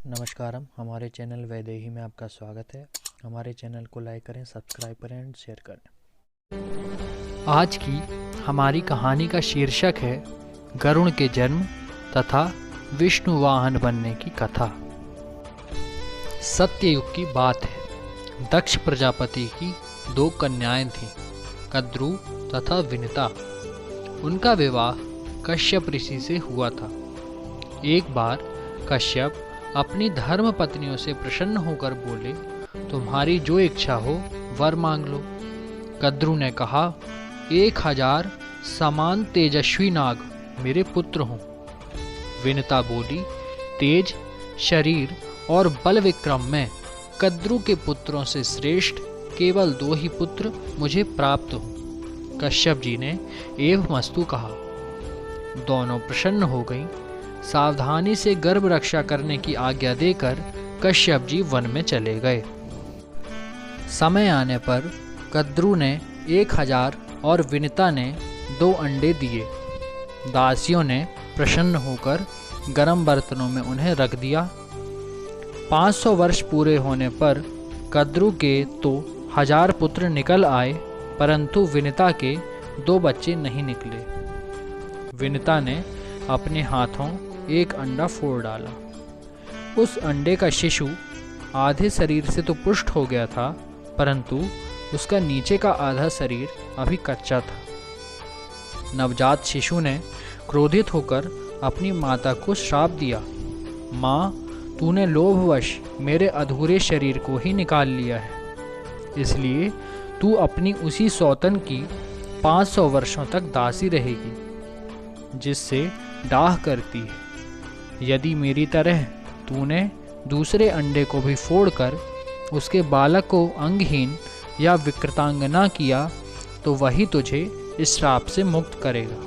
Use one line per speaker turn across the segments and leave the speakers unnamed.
नमस्कारम, हमारे चैनल वैदेही में आपका स्वागत है। हमारे चैनल को लाइक करें, सब्सक्राइब करें एंड शेयर करें।
आज की हमारी कहानी का शीर्षक है गरुड़ के जन्म तथा विष्णु वाहन बनने की कथा। सत्ययुग की बात है। दक्ष प्रजापति की 2 कन्याएं थीं, कद्रु तथा विनिता। उनका विवाह कश्यप ऋषि से हुआ था। एक बार कश्यप अपनी धर्म पत्नियों से प्रसन्न होकर बोले, तुम्हारी जो इच्छा हो वर मांग लो। कद्रु ने कहा, 1000 समान तेजस्वी नाग मेरे पुत्र हों। विनिता बोली, तेज, शरीर और बल विक्रम में कद्रु के पुत्रों से श्रेष्ठ केवल 2 ही पुत्र मुझे प्राप्त हों। कश्यप जी ने एवमस्तु कहा। दोनों प्रसन्न हो गईं। सावधानी से गर्भ रक्षा करने की आज्ञा देकर कश्यप जी वन में चले गए। समय आने पर कद्रु ने 1000 और विनिता ने 2 अंडे दिए। दासियों ने प्रसन्न होकर गर्म बर्तनों में उन्हें रख दिया। 500 वर्ष पूरे होने पर कद्रु के तो 1000 पुत्र निकल आए, परंतु विनिता के 2 बच्चे नहीं निकले। विनिता ने अपने हाथों एक अंडा फोड़ डाला। उस अंडे का शिशु आधे शरीर से तो पुष्ट हो गया था, परंतु उसका नीचे का आधा शरीर अभी कच्चा था। नवजात शिशु ने क्रोधित होकर अपनी माता को श्राप दिया, माँ, तूने लोभवश मेरे अधूरे शरीर को ही निकाल लिया है, इसलिए तू अपनी उसी सौतन की 500 वर्षों तक दासी रहेगी जिससे डाह करती है। यदि मेरी तरह तूने दूसरे अंडे को भी फोड़कर उसके बालक को अंगहीन या विकृतांगना किया तो वही तुझे इस श्राप से मुक्त करेगा।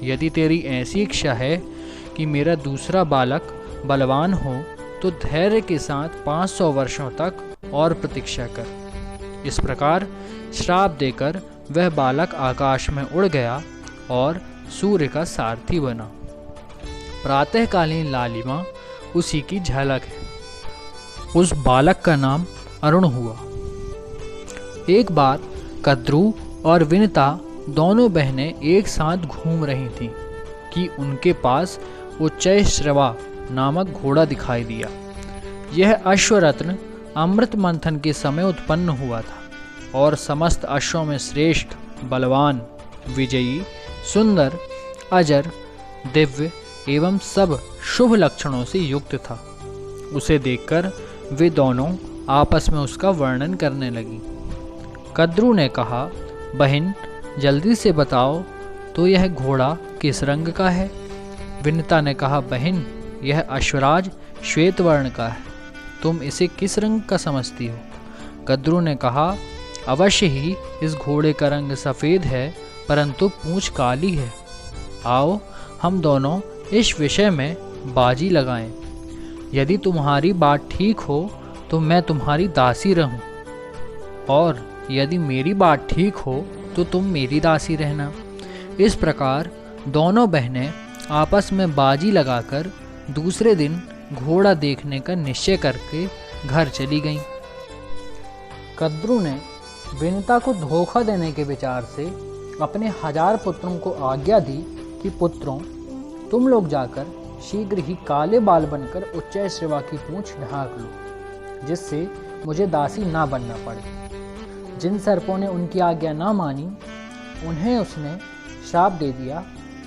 यदि तेरी ऐसी इच्छा है कि मेरा दूसरा बालक बलवान हो तो धैर्य के साथ 500 वर्षों तक और प्रतीक्षा कर। इस प्रकार श्राप देकर वह बालक आकाश में उड़ गया और सूर्य का सारथी बना। प्रातःकालीन लालिमा उसी की झलक है। उस बालक का नाम अरुण हुआ। एक बार कद्रु और विनिता दोनों बहनें एक साथ घूम रही थीं कि उनके पास उच्चैःश्रवा नामक घोड़ा दिखाई दिया। यह अश्वरत्न अमृत मंथन के समय उत्पन्न हुआ था और समस्त अश्वों में श्रेष्ठ, बलवान, विजयी, सुंदर, अजर, दिव्य एवं सब शुभ लक्षणों से युक्त था। उसे देखकर वे दोनों आपस में उसका वर्णन करने लगी। कद्रु ने कहा, बहन, जल्दी से बताओ तो यह घोड़ा किस रंग का है? विनिता ने कहा, बहन, यह अश्वराज श्वेत वर्ण का है। तुम इसे किस रंग का समझती हो? कद्रु ने कहा, अवश्य ही इस घोड़े का रंग सफ़ेद है, परंतु पूंछ काली है। आओ हम दोनों इस विषय में बाजी लगाएं। यदि तुम्हारी बात ठीक हो तो मैं तुम्हारी दासी रहूं, और यदि मेरी बात ठीक हो तो तुम मेरी दासी रहना। इस प्रकार दोनों बहनें आपस में बाजी लगाकर दूसरे दिन घोड़ा देखने का निश्चय करके घर चली गईं। कद्रु ने विनिता को धोखा देने के विचार से अपने 1000 पुत्रों को आज्ञा दी कि पुत्रों, तुम लोग जाकर शीघ्र ही काले बाल बनकर उच्चैःश्रवा की पूंछ ढांक लो, जिससे मुझे दासी ना बनना पड़े। जिन सर्पों ने उनकी आज्ञा ना मानी, उन्हें उसने श्राप दे दिया,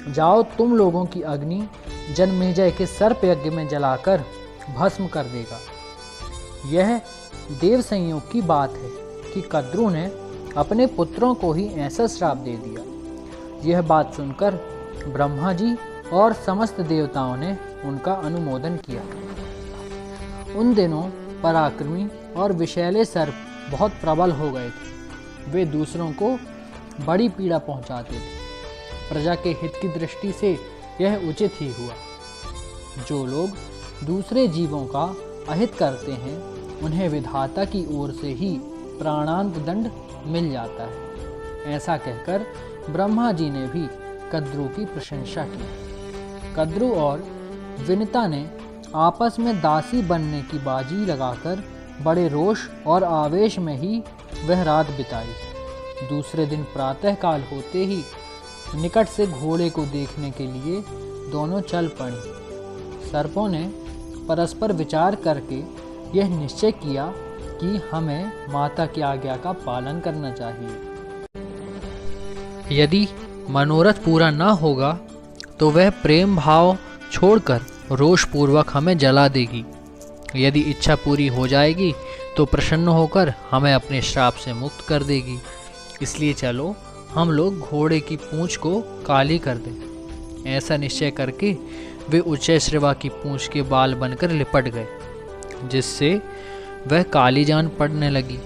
जाओ तुम लोगों की अग्नि जन्मेजय के सर्प यज्ञ में जलाकर भस्म कर देगा। यह देव संयोग की बात है कि कद्रु ने अपने पुत्रों को ही ऐसा श्राप दे दिया। यह बात सुनकर ब्रह्मा जी और समस्त देवताओं ने उनका अनुमोदन किया। उन दिनों पराक्रमी और विषैले सर्प बहुत प्रबल हो गए थे। वे दूसरों को बड़ी पीड़ा पहुंचाते थे। प्रजा के हित की दृष्टि से यह उचित ही हुआ। जो लोग दूसरे जीवों का अहित करते हैं, उन्हें विधाता की ओर से ही प्राणांत दंड मिल जाता है। ऐसा कहकर ब्रह्मा जी ने भी कद्रु की प्रशंसा की। कद्रु और विनिता ने आपस में दासी बनने की बाजी लगाकर बड़े रोष और आवेश में ही वह रात बिताई। दूसरे दिन प्रातःकाल होते ही निकट से घोड़े को देखने के लिए दोनों चल पड़ी। सर्पों ने परस्पर विचार करके यह निश्चय किया कि हमें माता की आज्ञा का पालन करना चाहिए। यदि मनोरथ पूरा न होगा तो वह प्रेम भाव छोड़कर रोषपूर्वक हमें जला देगी। यदि इच्छा पूरी हो जाएगी तो प्रसन्न होकर हमें अपने श्राप से मुक्त कर देगी। इसलिए चलो हम लोग घोड़े की पूंछ को काली कर दें। ऐसा निश्चय करके वे उच्चैश्रवा की पूंछ के बाल बनकर लिपट गए, जिससे वह काली जान पड़ने लगी।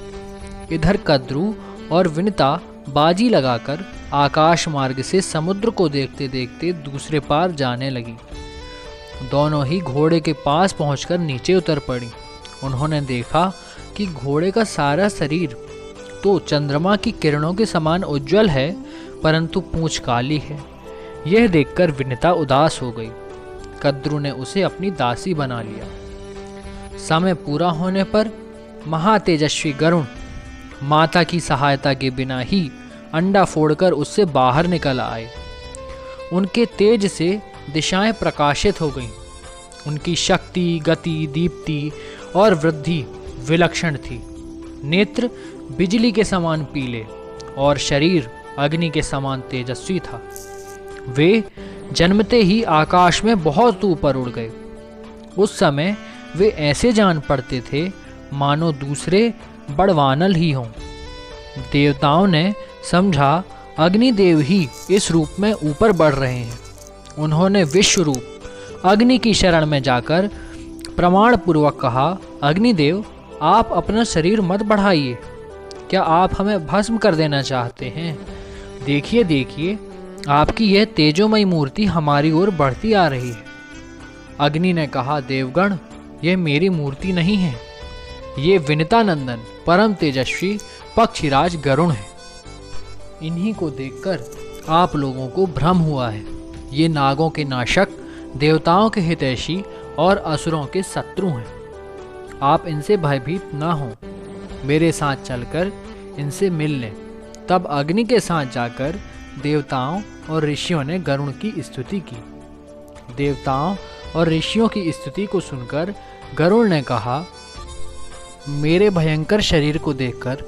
इधर कद्रू और विनिता बाजी लगाकर आकाश मार्ग से समुद्र को देखते देखते दूसरे पार जाने लगी। दोनों ही घोड़े के पास पहुंचकर नीचे उतर पड़ी। उन्होंने देखा कि घोड़े का सारा शरीर तो चंद्रमा की किरणों के समान उज्जवल है, परंतु पूंछ काली है। यह देखकर विनिता उदास हो गई। कद्रू ने उसे अपनी दासी बना लिया। समय पूरा होने पर महातेजस्वी गरुण माता की सहायता के बिना ही अंडा फोड़कर उससे बाहर निकल आए। उनके तेज से दिशाएं प्रकाशित हो गईं। उनकी शक्ति, गति, दीप्ति और वृद्धि विलक्षण थी। नेत्र बिजली के समान पीले और शरीर अग्नि के समान तेजस्वी था। वे जन्मते ही आकाश में बहुत ऊपर उड़ गए। उस समय वे ऐसे जान पड़ते थे मानो दूसरे बड़वानल ही हों। देवताओं ने समझा अग्निदेव ही इस रूप में ऊपर बढ़ रहे हैं। उन्होंने विश्व रूप अग्नि की शरण में जाकर प्रमाण पूर्वक कहा, अग्निदेव आप अपना शरीर मत बढ़ाइए। क्या आप हमें भस्म कर देना चाहते हैं? देखिए देखिए, आपकी यह तेजोमयी मूर्ति हमारी ओर बढ़ती आ रही है। अग्नि ने कहा, देवगण यह मेरी मूर्ति नहीं है, ये विनिता नंदन परम तेजस्वी पक्षीराज गरुण है। इन्हीं को देखकर आप लोगों को भ्रम हुआ है। ये नागों के नाशक, देवताओं के हितैषी और असुरों के शत्रु हैं। आप इनसे भयभीत ना हों, मेरे साथ चलकर इनसे मिल लें। तब अग्नि के साथ जाकर देवताओं और ऋषियों ने गरुण की स्तुति की। देवताओं और ऋषियों की स्तुति को सुनकर गरुण ने कहा, मेरे भयंकर शरीर को देखकर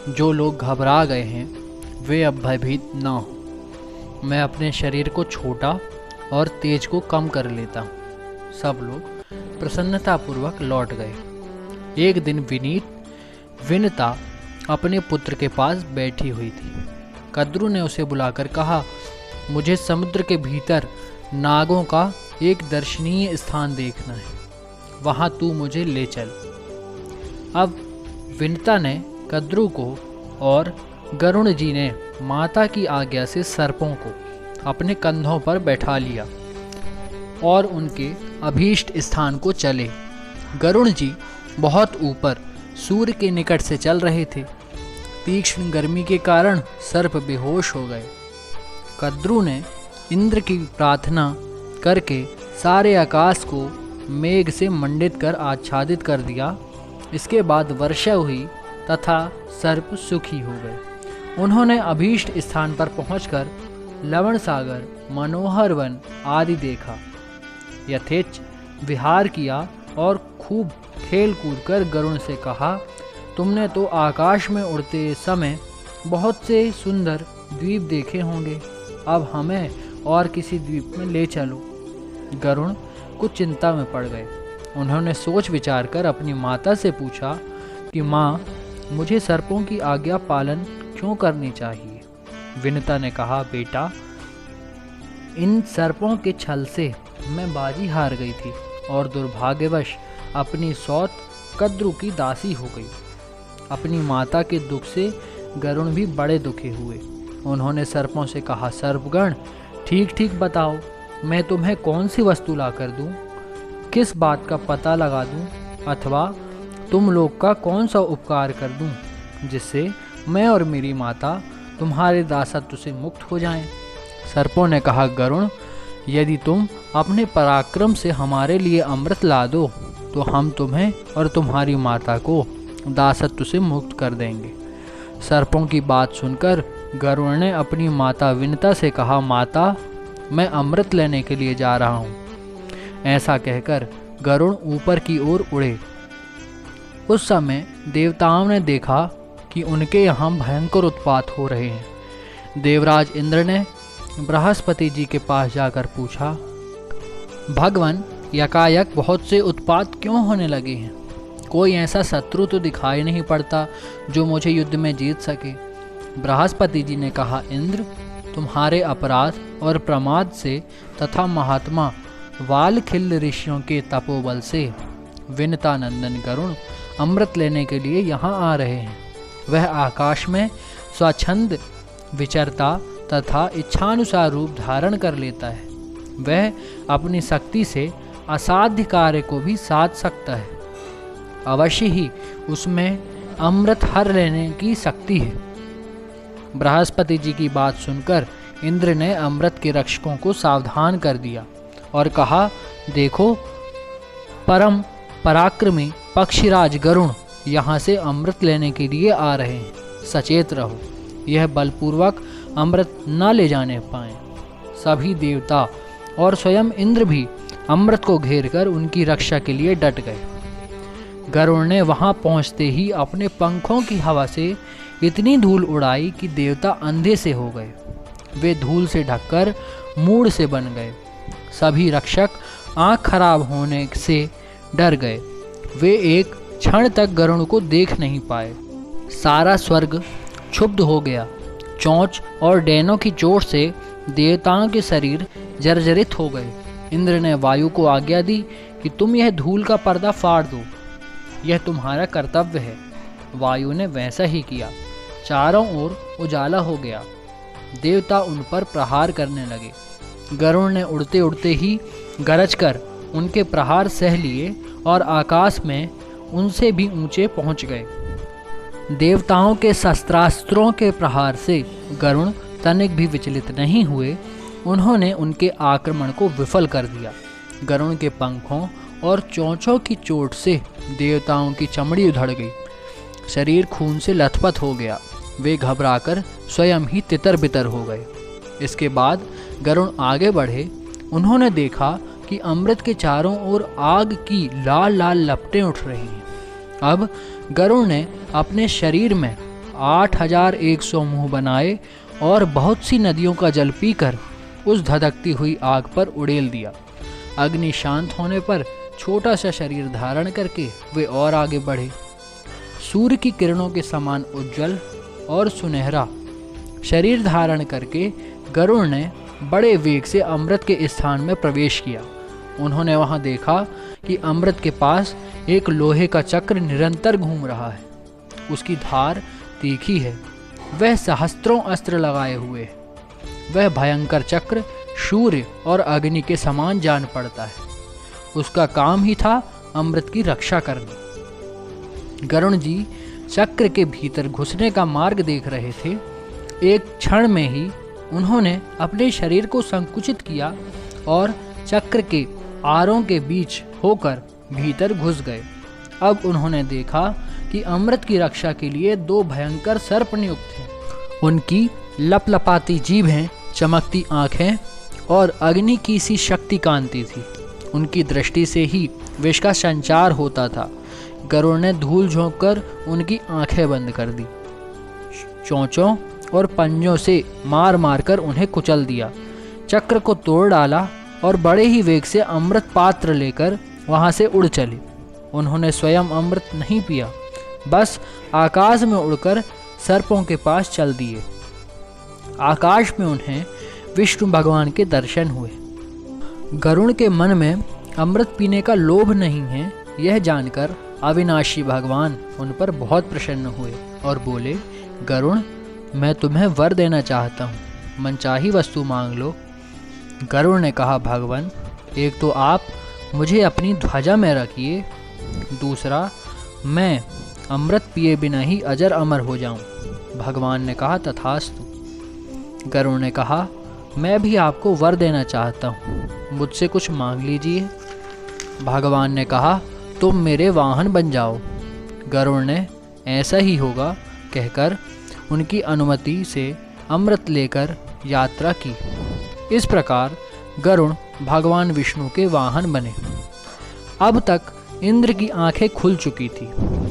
जो लोग घबरा गए हैं वे अब भयभीत ना हो। मैं अपने शरीर को छोटा और तेज को कम कर लेता हूँ। सब लोग प्रसन्नतापूर्वक लौट गए। एक दिन विनिता अपने पुत्र के पास बैठी हुई थी। कद्रू ने उसे बुलाकर कहा, मुझे समुद्र के भीतर नागों का एक दर्शनीय स्थान देखना है, वहाँ तू मुझे ले चल। अब विनिता ने कद्रू को और गरुण जी ने माता की आज्ञा से सर्पों को अपने कंधों पर बैठा लिया और उनके अभीष्ट स्थान को चले। गरुण जी बहुत ऊपर सूर्य के निकट से चल रहे थे। तीक्ष्ण गर्मी के कारण सर्प बेहोश हो गए। कद्रू ने इंद्र की प्रार्थना करके सारे आकाश को मेघ से मंडित कर आच्छादित कर दिया। इसके बाद वर्षा हुई तथा सर्प सुखी हो गए। उन्होंने अभीष्ट स्थान पर पहुंचकर लवण सागर, मनोहर वन आदि देखा। यथेच्छ विहार किया और खूब खेल कूद कर गरुण से कहा, तुमने तो आकाश में उड़ते समय बहुत से सुंदर द्वीप देखे होंगे, अब हमें और किसी द्वीप में ले चलो। गरुण कुछ चिंता में पड़ गए। उन्होंने सोच विचार कर अपनी माता से पूछा कि माँ, मुझे सर्पों की आज्ञा पालन क्यों करनी चाहिए? विनिता ने कहा, बेटा, इन सर्पों के छल से मैं बाजी हार गई थी और दुर्भाग्यवश अपनी सौत कद्रू की दासी हो गई। अपनी माता के दुख से गरुण भी बड़े दुखी हुए। उन्होंने सर्पों से कहा, सर्पगण, ठीक ठीक बताओ, मैं तुम्हें कौन सी वस्तु ला कर दूँ? किस बात का पता लगा दूँ? अथवा तुम लोग का कौन सा उपकार कर दूँ जिससे मैं और मेरी माता तुम्हारे दासत्व से मुक्त हो जाएं? सर्पों ने कहा, गरुण, यदि तुम अपने पराक्रम से हमारे लिए अमृत ला दो तो हम तुम्हें और तुम्हारी माता को दासत्व से मुक्त कर देंगे। सर्पों की बात सुनकर गरुड़ ने अपनी माता विनता से कहा, माता, मैं अमृत लेने के लिए जा रहा हूँ। ऐसा कहकर गरुड़ ऊपर की ओर उड़े। उस समय देवताओं ने देखा कि उनके यहाँ भयंकर उत्पात हो रहे हैं। देवराज इंद्र ने बृहस्पति जी के पास जाकर पूछा, भगवान, यकायक बहुत से उत्पात क्यों होने लगे हैं? कोई ऐसा शत्रु तो दिखाई नहीं पड़ता जो मुझे युद्ध में जीत सके। बृहस्पति जी ने कहा, इंद्र, तुम्हारे अपराध और प्रमाद से तथा महात्मा वालखिल्य ऋषियों के तपोबल से विनता नंदन गरुड़ अमृत लेने के लिए यहाँ आ रहे हैं। वह आकाश में स्वच्छंद विचरता तथा इच्छानुसार रूप धारण कर लेता है। वह अपनी शक्ति से असाध्य कार्य को भी साध सकता है। अवश्य ही उसमें अमृत हर लेने की शक्ति है। बृहस्पति जी की बात सुनकर इंद्र ने अमृत के रक्षकों को सावधान कर दिया और कहा, देखो, परम पराक्रमी पक्षीराज गरुड़ यहाँ से अमृत लेने के लिए आ रहे हैं। सचेत रहो, यह बलपूर्वक अमृत न ले जाने पाए। सभी देवता और स्वयं इंद्र भी अमृत को घेरकर उनकी रक्षा के लिए डट गए। गरुड़ ने वहां पहुंचते ही अपने पंखों की हवा से इतनी धूल उड़ाई कि देवता अंधे से हो गए। वे धूल से ढककर मूढ़ से बन गए। सभी रक्षक आंख खराब होने से डर गए। वे एक क्षण तक गरुड़ को देख नहीं पाए। सारा स्वर्ग क्षुब्ध हो गया। चोंच और डैनों की चोट से देवताओं के शरीर जर्जरित हो गए। इंद्र ने वायु को आज्ञा दी कि तुम यह धूल का पर्दा फाड़ दो, यह तुम्हारा कर्तव्य है। वायु ने वैसा ही किया। चारों ओर उजाला हो गया। देवता उन पर प्रहार करने लगे। गरुड़ ने उड़ते उड़ते ही गरज कर उनके प्रहार सह लिए और आकाश में उनसे भी ऊंचे पहुंच गए। देवताओं के शस्त्रास्त्रों के प्रहार से गरुड़ तनिक भी विचलित नहीं हुए। उन्होंने उनके आक्रमण को विफल कर दिया। गरुड़ के पंखों और चोंचों की चोट से देवताओं की चमड़ी उधड़ गई। शरीर खून से लथपथ हो गया। वे घबराकर स्वयं ही तितर बितर हो गए। इसके बाद गरुड़ आगे बढ़े। उन्होंने देखा कि अमृत के चारों ओर आग की लाल लाल लपटें उठ रही हैं। अब गरुड़ ने अपने शरीर में 8100 मुंह बनाए और बहुत सी नदियों का जल पीकर उस धधकती हुई आग पर उड़ेल दिया। अग्नि शांत होने पर छोटा सा शरीर धारण करके वे और आगे बढ़े। सूर्य की किरणों के समान उज्जवल और सुनहरा शरीर धारण करके गरुड़ ने बड़े वेग से अमृत के स्थान में प्रवेश किया। उन्होंने वहां देखा कि अमृत के पास एक लोहे का चक्र निरंतर घूम रहा है। उसकी धार तीखी है। वह सहस्त्रों अस्त्र लगाए हुए है। वह भयंकर चक्र सूर्य और अग्नि के समान जान पड़ता है। उसका काम ही था अमृत की रक्षा करना। गरुड़ जी चक्र के भीतर घुसने का मार्ग देख रहे थे। एक क्षण में ही उन्होंने अपने शरीर को संकुचित किया और चक्र के आरों के बीच होकर भीतर घुस गए। अब उन्होंने देखा कि अमृत की रक्षा के लिए 2 भयंकर सर्प नियुक्त हैं। उनकी लपलपाती जीभें, चमकती आंखें और अग्नि की सी शक्ति कांति थी। उनकी दृष्टि से ही विष का संचार होता था। गरुड़ ने धूल झोंककर उनकी आंखें बंद कर दी। चोंचों और पंजों से मार मार कर उन्हें कुचल दिया। चक्र को तोड़ डाला और बड़े ही वेग से अमृत पात्र लेकर वहां से उड़ चले। उन्होंने स्वयं अमृत नहीं पिया, बस आकाश में उड़कर सर्पों के पास चल दिए। आकाश में उन्हें विष्णु भगवान के दर्शन हुए। गरुड़ के मन में अमृत पीने का लोभ नहीं है, यह जानकर अविनाशी भगवान उन पर बहुत प्रसन्न हुए और बोले, गरुड़, मैं तुम्हें वर देना चाहता हूँ, मनचाही वस्तु मांग लो। गरुड़ ने कहा, भगवान, एक तो आप मुझे अपनी ध्वजा में रखिए, दूसरा मैं अमृत पिए बिना ही अजर अमर हो जाऊं। भगवान ने कहा, तथास्तु। गरुड़ ने कहा, मैं भी आपको वर देना चाहता हूँ, मुझसे कुछ मांग लीजिए। भगवान ने कहा, तुम मेरे वाहन बन जाओ। गरुड़ ने ऐसा ही होगा कहकर उनकी अनुमति से अमृत लेकर यात्रा की। इस प्रकार गरुड़ भगवान विष्णु के वाहन बने। अब तक इंद्र की आंखें खुल चुकी थी।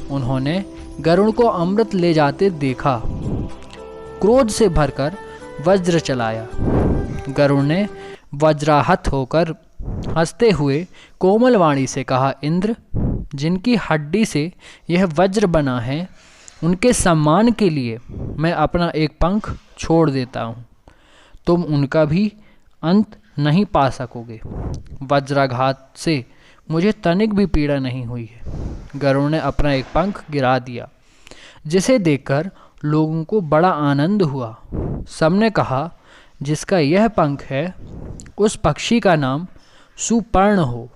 उन्होंने गरुड़ को अमृत ले जाते देखा। क्रोध से भरकर वज्र चलाया। गरुड़ ने वज्राहत होकर हंसते हुए कोमल वाणी से कहा, इंद्र, जिनकी हड्डी से यह वज्र बना है, उनके सम्मान के लिए मैं अपना एक पंख छोड़ देता हूँ। तुम उनका भी अंत नहीं पा सकोगे। वज्राघात से मुझे तनिक भी पीड़ा नहीं हुई है। गरुड़ ने अपना एक पंख गिरा दिया, जिसे देखकर लोगों को बड़ा आनंद हुआ। सबने कहा, जिसका यह पंख है उस पक्षी का नाम सुपर्ण हो।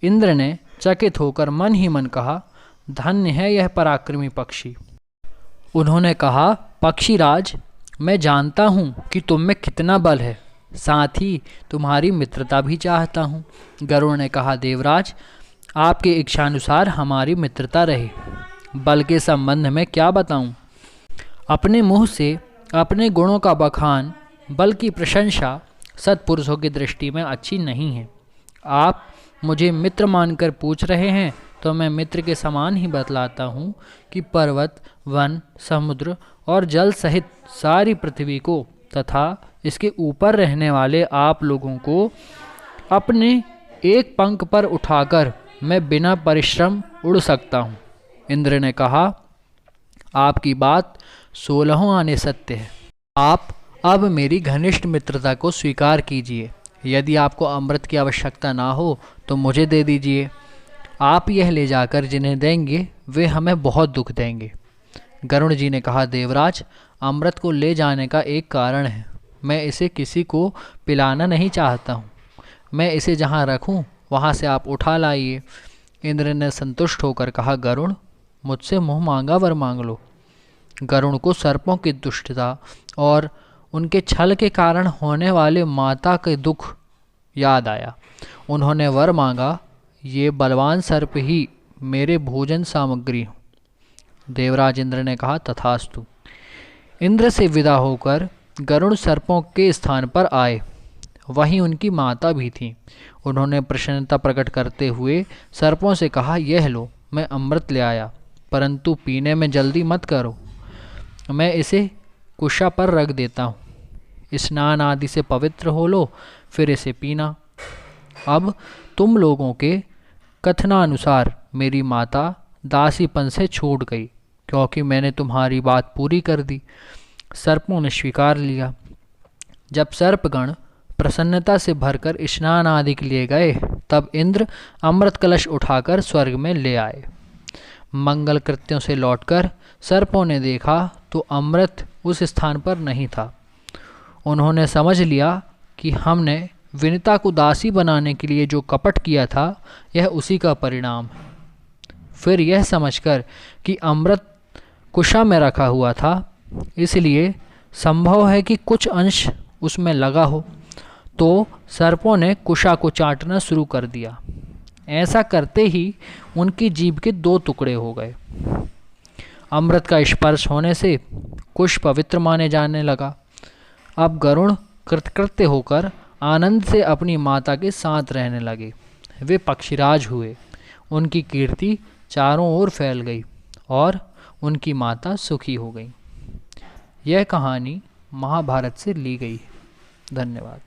इंद्र ने चकित होकर मन ही मन कहा, धन्य है यह पराक्रमी पक्षी। उन्होंने कहा, पक्षीराज, मैं जानता हूँ कि तुम में कितना बल है, साथ ही तुम्हारी मित्रता भी चाहता हूँ। गरुड़ ने कहा, देवराज, आपके इच्छानुसार हमारी मित्रता रहे। बल के संबंध में क्या बताऊँ? अपने मुँह से अपने गुणों का बखान, बल की प्रशंसा सत्पुरुषों की दृष्टि में अच्छी नहीं है। आप मुझे मित्र मानकर पूछ रहे हैं तो मैं मित्र के समान ही बतलाता हूँ कि पर्वत, वन, समुद्र और जल सहित सारी पृथ्वी को तथा इसके ऊपर रहने वाले आप लोगों को अपने एक पंख पर उठाकर मैं बिना परिश्रम उड़ सकता हूँ। इंद्र ने कहा, आपकी बात 16 आने सत्य है। आप अब मेरी घनिष्ठ मित्रता को स्वीकार कीजिए। यदि आपको अमृत की आवश्यकता ना हो तो मुझे दे दीजिए। आप यह ले जाकर जिन्हें देंगे वे हमें बहुत दुख देंगे। गरुड़ जी ने कहा, देवराज, अमृत को ले जाने का एक कारण है। मैं इसे किसी को पिलाना नहीं चाहता हूँ। मैं इसे जहाँ रखूँ वहाँ से आप उठा लाइए। इंद्र ने संतुष्ट होकर कहा, गरुड़, मुझसे मुँह मांगा वर मांग लो। गरुड़ को सर्पों की दुष्टता और उनके छल के कारण होने वाले माता के दुख याद आया। उन्होंने वर मांगा, ये बलवान सर्प ही मेरे भोजन सामग्री हो। देवराज इंद्र ने कहा, तथास्तु। इंद्र से विदा होकर गरुड़ सर्पों के स्थान पर आए। वहीं उनकी माता भी थी। उन्होंने प्रसन्नता प्रकट करते हुए सर्पों से कहा, यह लो, मैं अमृत ले आया, परंतु पीने में जल्दी मत करो। मैं इसे कुशा पर रख देता हूँ। स्नान आदि से पवित्र हो लो, फिर इसे पीना। अब तुम लोगों के कथनानुसार मेरी माता दासीपन से छूट गई, क्योंकि मैंने तुम्हारी बात पूरी कर दी। सर्पों ने स्वीकार लिया। जब सर्पगण प्रसन्नता से भरकर स्नान आदि के लिए गए, तब इंद्र अमृत कलश उठाकर स्वर्ग में ले आए। मंगल कृत्यों से लौटकर सर्पों ने देखा तो अमृत उस स्थान पर नहीं था। उन्होंने समझ लिया कि हमने विनिता को दासी बनाने के लिए जो कपट किया था, यह उसी का परिणाम है। फिर यह समझकर कि अमृत कुशा में रखा हुआ था, इसलिए संभव है कि कुछ अंश उसमें लगा हो, तो सर्पों ने कुशा को चाटना शुरू कर दिया। ऐसा करते ही उनकी जीभ के 2 टुकड़े हो गए। अमृत का स्पर्श होने से कुश पवित्र माने जाने लगा। अब गरुड़ कृतकृत्य होकर आनंद से अपनी माता के साथ रहने लगे। वे पक्षीराज हुए। उनकी कीर्ति चारों ओर फैल गई और उनकी माता सुखी हो गई। यह कहानी महाभारत से ली गई है। धन्यवाद।